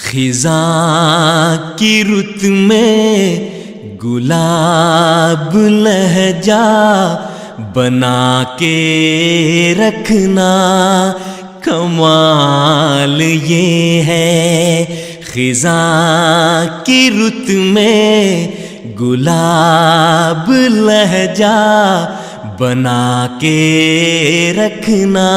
خزاں کی رت میں گلاب لہجہ بنا کے رکھنا کمال یہ ہے. خزاں کی رت میں گلاب لہجہ بنا کے رکھنا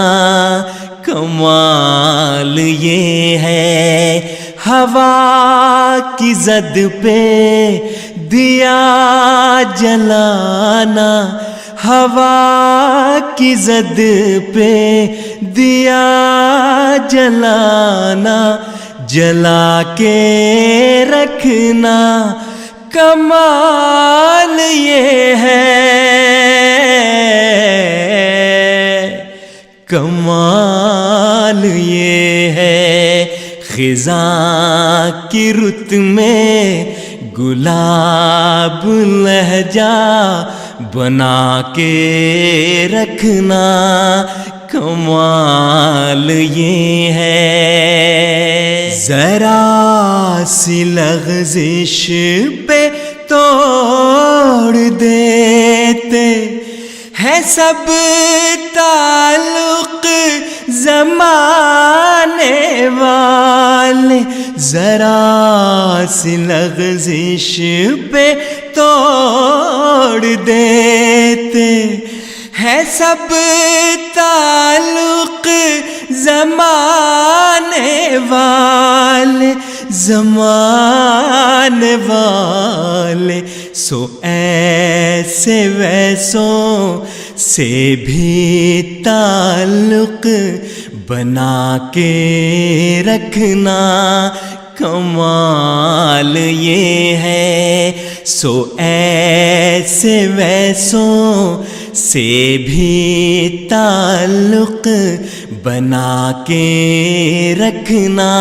کمال یہ ہے. ہوا کی زد پہ دیا جلانا، ہوا کی زد پہ دیا جلانا، جلا کے رکھنا کمال یہ ہے، کمال یہ ہے. خزاں کی رت میں گلاب لہجہ بنا کے رکھنا کمال یہ ہے. ذرا سی لغزش پہ توڑ دیتے ہے سب تعلق زمانے والے، ذرا سی لغزش پہ توڑ دیتے ہے سب تعلق زمانے والے، زمانے والے. سو ایسے ویسوں سے بھی تعلق بنا کے رکھنا کمال یہ ہے. سو ایسے ویسوں سے بھی تعلق بنا کے رکھنا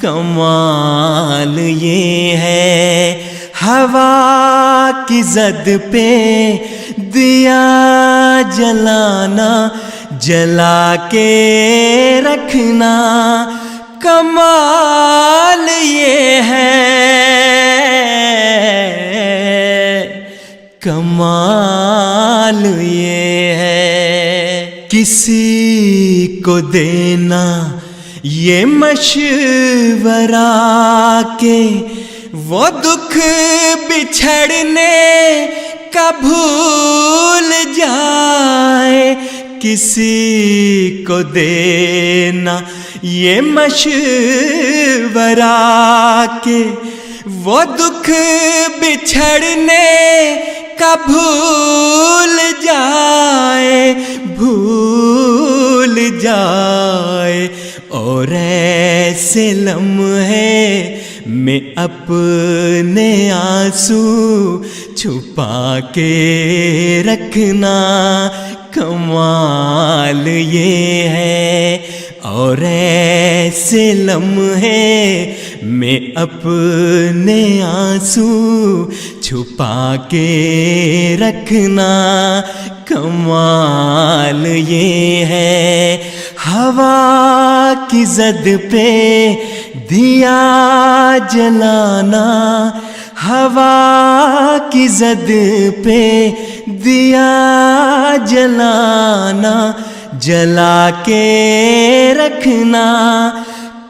کمال یہ ہے. ہوا کی زد پہ دیا جلانا، جلا کے رکھنا کمال یہ ہے، کمال یہ ہے. کسی کو دینا یہ مشورہ کہ وہ دکھ بچھڑنے کا بھول جائے، کسی کو دینا یہ مشورہ کہ وہ دکھ بچھڑنے کا بھول جائے، بھول جائے. اور ایسے لمحے میں اپنے آنسو چھپا کے رکھنا کمال یہ ہے. اور ایسے لمحے میں اپنے آنسو چھپا کے رکھنا کمال یہ ہے. ہوا کی زد پہ دیا جلانا، ہوا کی زد پہ دیا جلانا، جلا کے رکھنا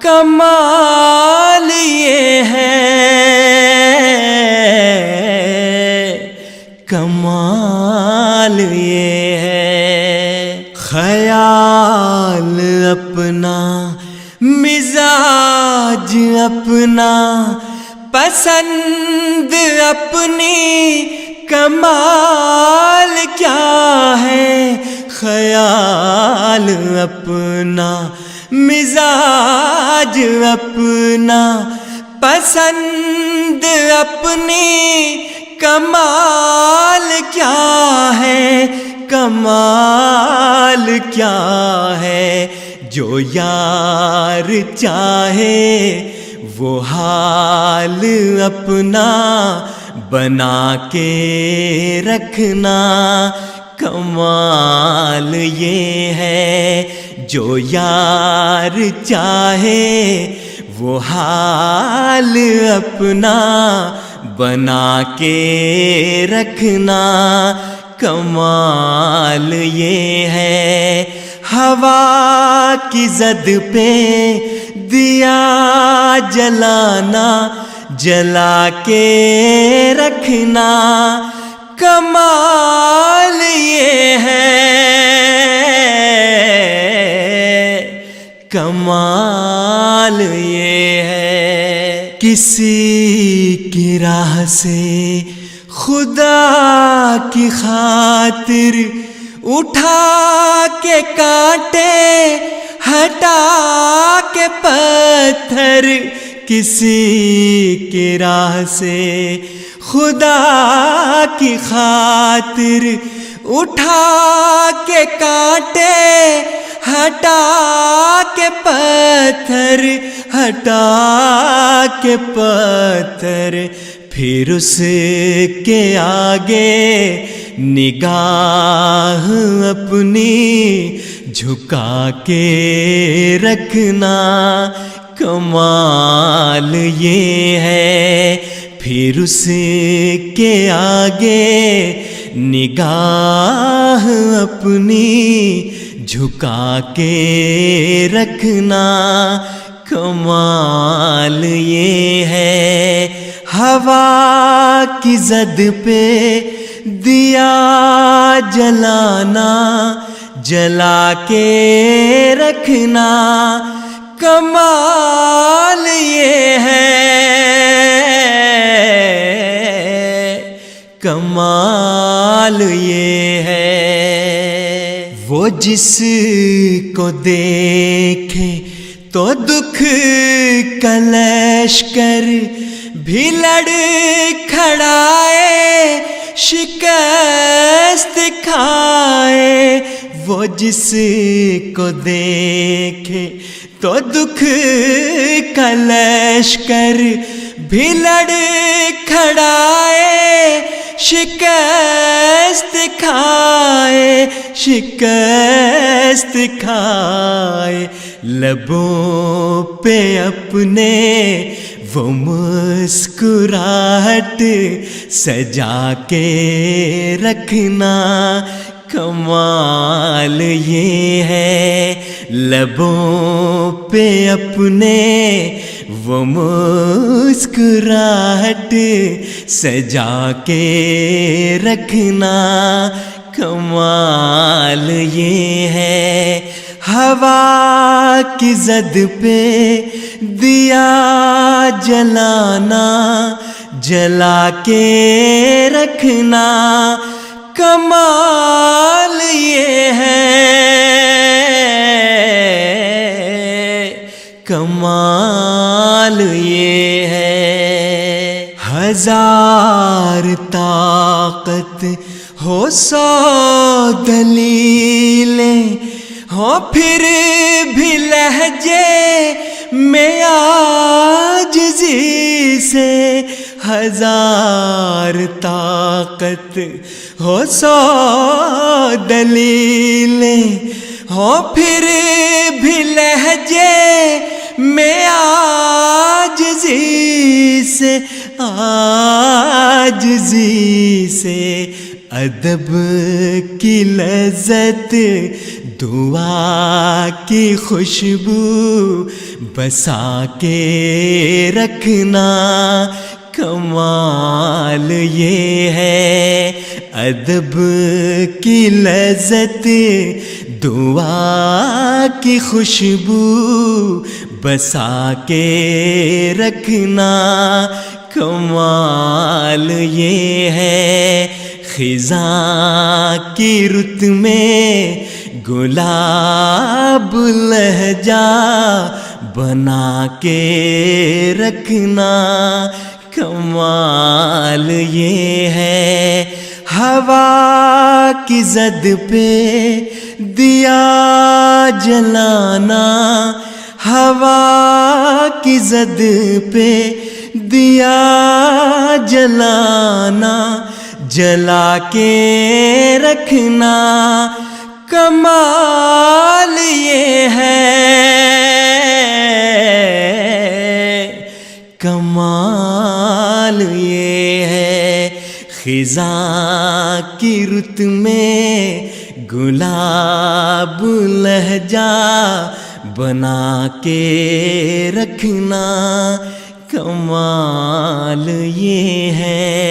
کمال یہ ہے، کمال یہ ہے. خیال اپنا، مزاج اپنا، پسند اپنی، کمال کیا ہے. خیال اپنا، مزاج اپنا، پسند اپنی، کمال کیا ہے، کمال کیا ہے. جو یار چاہے وہ حال اپنا بنا کے رکھنا کمال یہ ہے. جو یار چاہے وہ حال اپنا بنا کے رکھنا کمال یہ ہے، ہوا کی زد پہ دیا جلانا جلا کے رکھنا کمال یہ ہے، کمال یہ ہے۔ کسی کی راہ سے خدا کی خاطر اٹھا کے کانٹے ہٹا کے پتھر، کسی کی راہ سے خدا کی خاطر اٹھا کے کانٹے ہٹا کے پتھر، ہٹا کے پتھر، پھر اس کے آگے نگاہ اپنی جھکا کے رکھنا کمال یہ ہے، پھر اس کے آگے نگاہ اپنی جھکا کے رکھنا کمال یہ ہے، ہوا کی زد پہ دیا جلانا جلا کے رکھنا کمال یہ ہے، کمال یہ ہے۔ وہ جس کو دیکھے تو دکھ کا لشکر بھی لڑ کھڑائے شکست کھائے، وہ جس کو دیکھے تو دکھ کا لشکر بھی لڑ کھڑائے شکست کھائے، شکست کھائے، لبوں پہ اپنے وہ مسکراہٹ سجا کے رکھنا کمال یہ ہے، لبوں پہ اپنے وہ مسکراہٹ سجا کے رکھنا کمال یہ ہے، ہوا کی زد پہ دیا جلانا جلا کے رکھنا کمال یہ ہے، کمال یہ ہے۔ ہزار طاقت ہو سو دلیلیں ہو پھر بھی لہجے میں عاجزی سے، ہزار طاقت ہو سو دلیلیں ہو پھر بھی لہجے میں عاجزی سے، عاجزی سے، ادب کی لذت دعا کی خوشبو بسا کے رکھنا کمال یہ ہے، ادب کی لذت دعا کی خوشبو بسا کے رکھنا کمال یہ ہے، خزاں کی رت میں گلاب لہجہ بنا کے رکھنا کمال یہ ہے، ہوا کی زد پہ دیا جلانا، ہوا کی زد پہ دیا جلانا جلا کے رکھنا کمال یہ ہے، کمال یہ ہے خزاں کی رت میں گلاب لہجہ بنا کے رکھنا، کمال یہ ہے